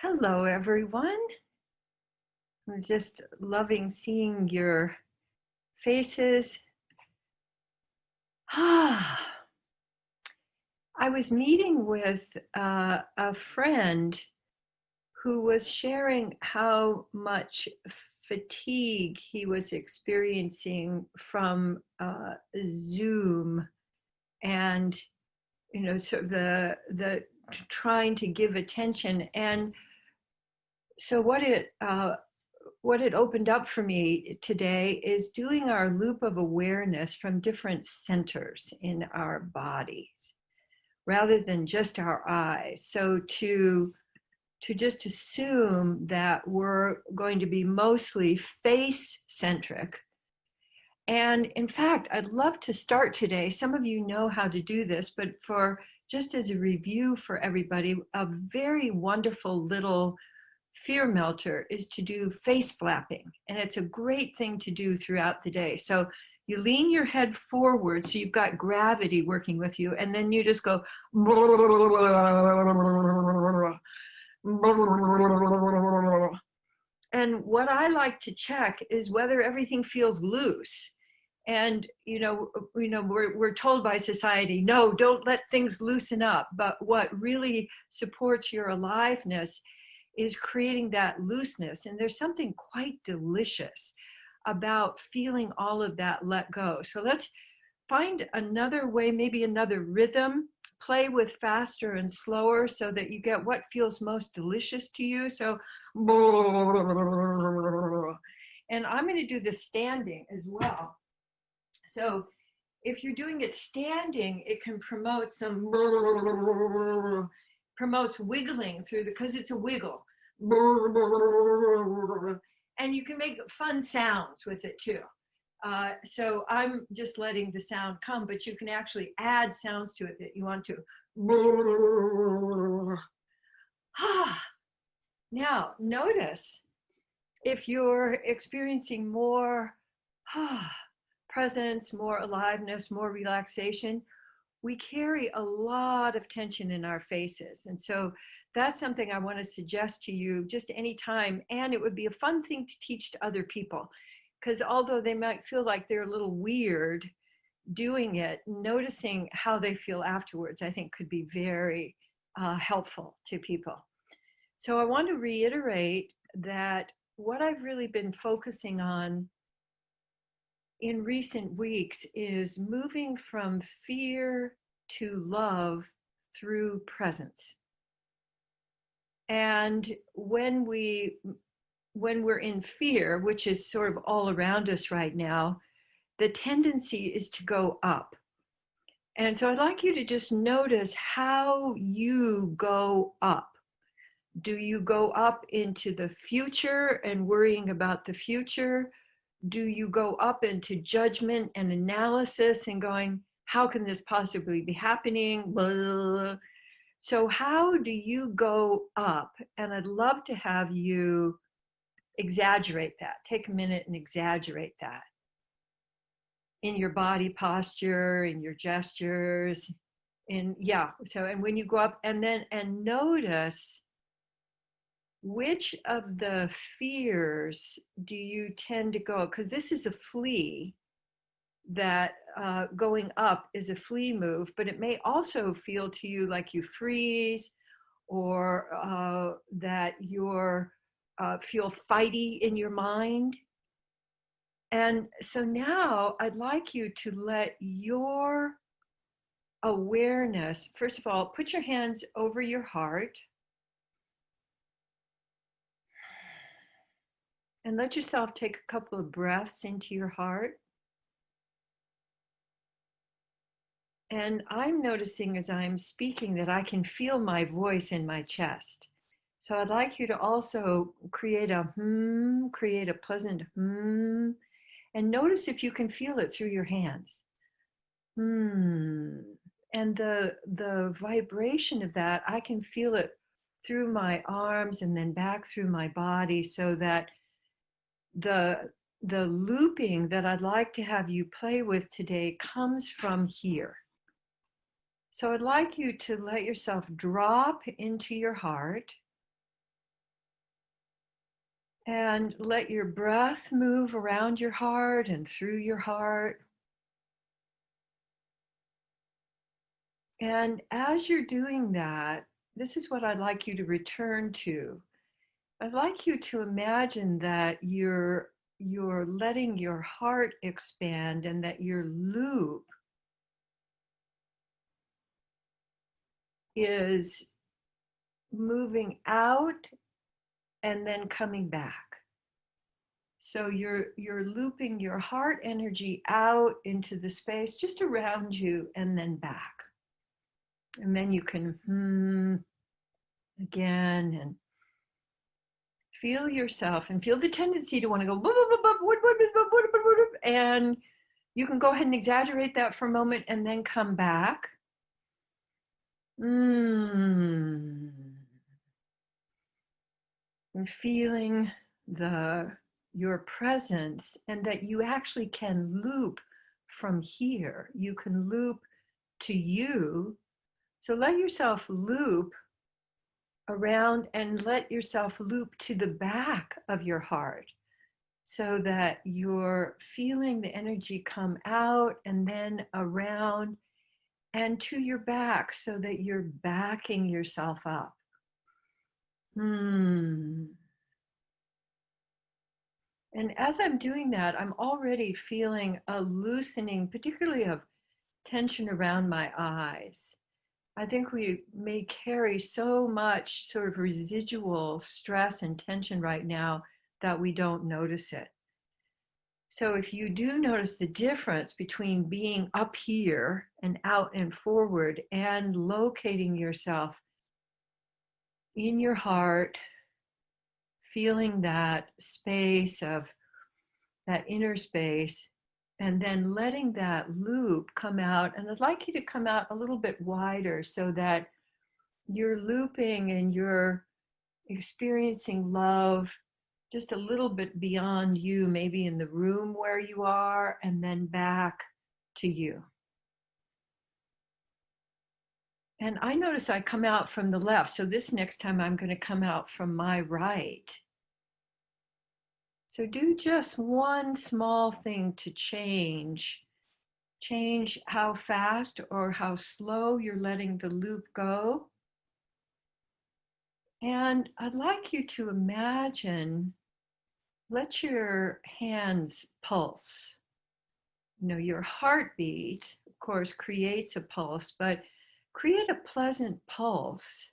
Hello, everyone. I'm just loving seeing your faces. I was meeting with a friend who was sharing how much fatigue he was experiencing from Zoom and, sort of the trying to give attention. And so what it opened up for me today is doing our loop of awareness from different centers in our bodies rather than just our eyes. So to just assume that we're going to be mostly face centric. And in fact, I'd love to start today. Some of you know how to do this, but for just as a review for everybody, a very wonderful little fear melter is to do face flapping. And it's a great thing to do throughout the day. So you lean your head forward so you've got gravity working with you, and then you just go and what I like to check is whether everything feels loose. And we're told by society, no, don't let things loosen up. But what really supports your aliveness is creating that looseness. And there's something quite delicious about feeling all of that let go. So let's find another way, maybe another rhythm. Play with faster and slower so that you get what feels most delicious to you. So, and I'm going to do the standing as well. So if you're doing it standing, it can promote promotes wiggling through because it's a wiggle. And you can make fun sounds with it too. So I'm just letting the sound come, but you can actually add sounds to it that you want to. Now, notice if you're experiencing more presence, more aliveness, more relaxation, we carry a lot of tension in our faces. And so that's something I want to suggest to you just anytime. And it would be a fun thing to teach to other people. Because although they might feel like they're a little weird doing it, noticing how they feel afterwards, I think could be very helpful to people. So I want to reiterate that what I've really been focusing on in recent weeks is moving from fear to love through presence. And when we're in fear, which is sort of all around us right now, the tendency is to go up. And so I'd like you to just notice how you go up. Do you go up into the future and worrying about the future? Do you go up into judgment and analysis and going, how can this possibly be happening? Blah. So how do you go up? And I'd love to have you exaggerate that. Take a minute and exaggerate that in your body posture, in your gestures, and when you go up and notice which of the fears do you tend to go, because this is a flee, that going up is a flee move, but it may also feel to you like you freeze or that you're feel fighty in your mind. And so now I'd like you to let your awareness, first of all, put your hands over your heart and let yourself take a couple of breaths into your heart. And I'm noticing as I'm speaking that I can feel my voice in my chest. So I'd like you to also create a pleasant and notice if you can feel it through your hands. And the vibration of that, I can feel it through my arms and then back through my body, so that the looping that I'd like to have you play with today comes from here. So I'd like you to let yourself drop into your heart And let your breath move around your heart and through your heart. And as you're doing that, this is what I'd like you to return to. I'd like you to imagine that you're letting your heart expand and that your loop is moving out and then coming back. So you're looping your heart energy out into the space just around you and then back. And then you can again and feel yourself and feel the tendency to want to go and you can go ahead and exaggerate that for a moment and then come back. And feeling your presence and that you actually can loop from here. You can loop to you. So let yourself loop around and let yourself loop to the back of your heart so that you're feeling the energy come out and then around and to your back so that you're backing yourself up. And as I'm doing that, I'm already feeling a loosening, particularly of tension around my eyes. I think we may carry so much sort of residual stress and tension right now that we don't notice it. So if you do notice the difference between being up here and out and forward and locating yourself in your heart, feeling that space of that inner space, and then letting that loop come out. And I'd like you to come out a little bit wider so that you're looping and you're experiencing love just a little bit beyond you, maybe in the room where you are, and then back to you. And I notice I come out from the left. So this next time I'm going to come out from my right. So do just one small thing to change. Change how fast or how slow you're letting the loop go. And I'd like you to imagine, let your hands pulse. You know, your heartbeat, of course, creates a pulse, but create a pleasant pulse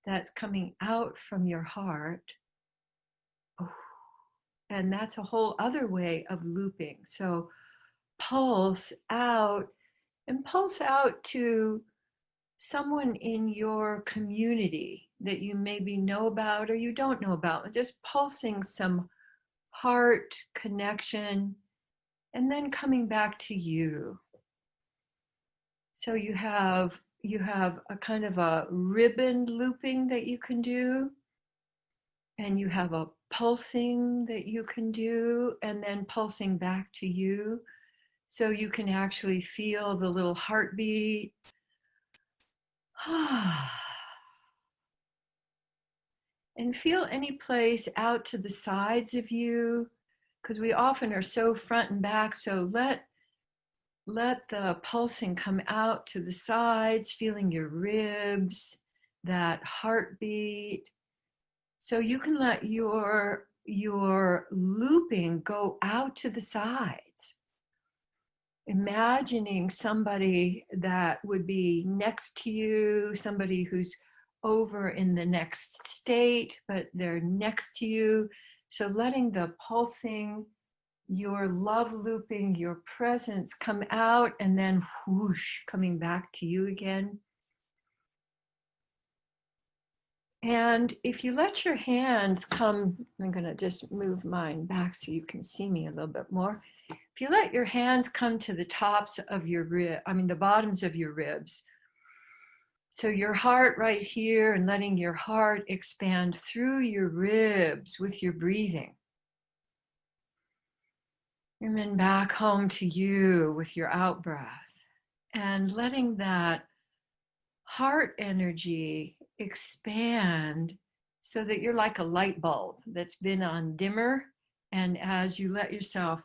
that's coming out from your heart. And that's a whole other way of looping. So pulse out and pulse out to someone in your community that you maybe know about or you don't know about, just pulsing some heart connection and then coming back to you. So you have a kind of a ribbon looping that you can do, and you have a pulsing that you can do, and then pulsing back to you. So you can actually feel the little heartbeat. And feel any place out to the sides of you, because we often are so front and back. So let the pulsing come out to the sides, feeling your ribs, that heartbeat. So you can let your looping go out to the sides. Imagining somebody that would be next to you, somebody who's over in the next state, but they're next to you. So letting the pulsing, your love looping, your presence come out and then whoosh, coming back to you again. And if you let your hands come, I'm going to just move mine back so you can see me a little bit more. If you let your hands come to the tops of your the bottoms of your ribs. So your heart right here and letting your heart expand through your ribs with your breathing. And then back home to you with your out breath. And letting that heart energy expand so that you're like a light bulb that's been on dimmer. And as you let yourself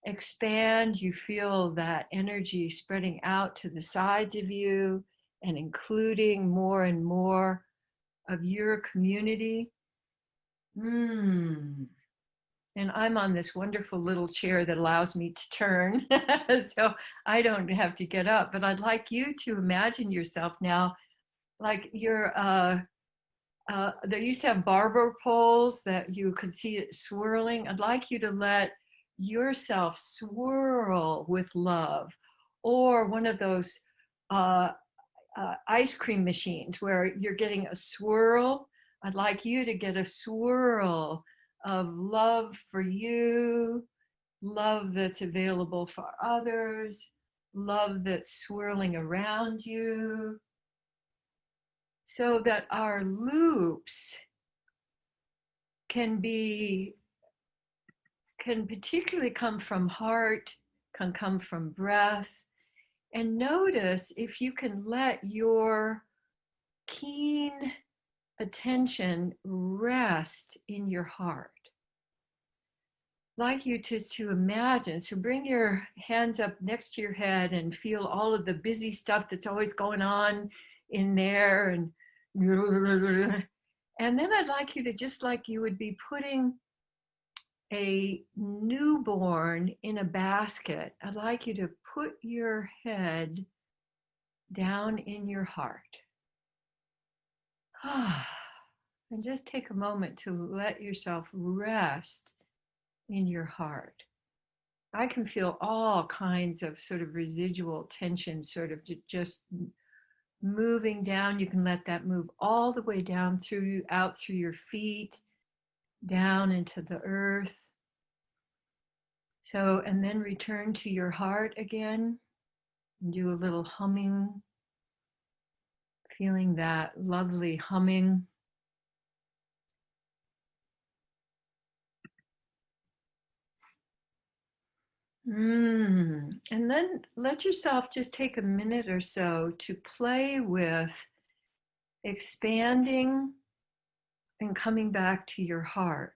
expand, you feel that energy spreading out to the sides of you and including more and more of your community. And I'm on this wonderful little chair that allows me to turn, so I don't have to get up. But I'd like you to imagine yourself now like you're, there used to have barber poles that you could see it swirling. I'd like you to let yourself swirl with love, or one of those ice cream machines where you're getting a swirl. I'd like you to get a swirl of love for you, love that's available for others, love that's swirling around you, so that our loops can particularly come from heart, can come from breath. And notice if you can let your keen attention rest in your heart. I'd like you to imagine, so bring your hands up next to your head and feel all of the busy stuff that's always going on in there, and then I'd like you to, just like you would be putting a newborn in a basket, I'd like you to put your head down in your heart. And just take a moment to let yourself rest in your heart. I can feel all kinds of sort of residual tension sort of just moving down. You can let that move all the way down through, out through your feet, down into the earth. So, and then return to your heart again and do a little humming, feeling that lovely humming. And then let yourself just take a minute or so to play with expanding and coming back to your heart.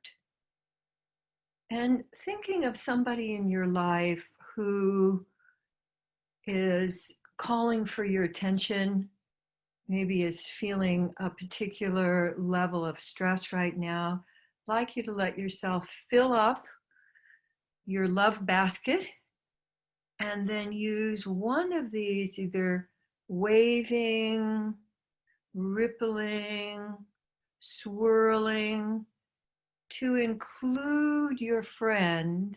And thinking of somebody in your life who is calling for your attention, maybe is feeling a particular level of stress right now. I'd like you to let yourself fill up your love basket and then use one of these, either waving, rippling, swirling, to include your friend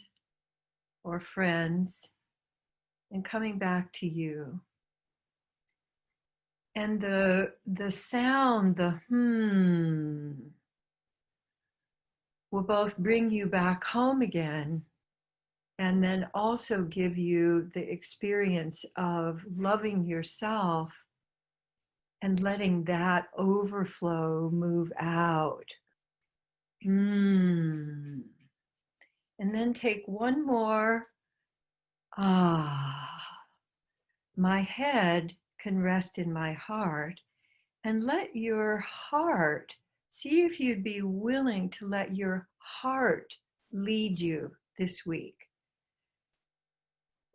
or friends and coming back to you. And the sound, the will both bring you back home again, and then also give you the experience of loving yourself and letting that overflow move out. And then take one more. My head can rest in my heart. And let your heart, see if you'd be willing to let your heart lead you this week.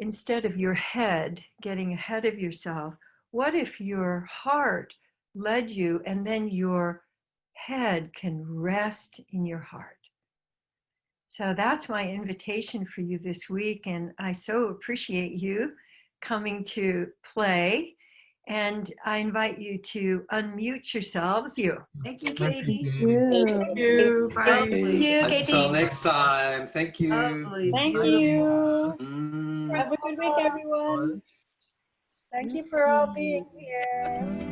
Instead of your head getting ahead of yourself, what if your heart led you and then your head can rest in your heart? So that's my invitation for you this week. And I so appreciate you coming to play. And I invite you to unmute yourselves. Thank you, Katie. Thank you. Bye. Thank you, Katie. Until next time. Thank you. Lovely. Thank you. Mm. Have a good week, everyone. Thank you for all being here.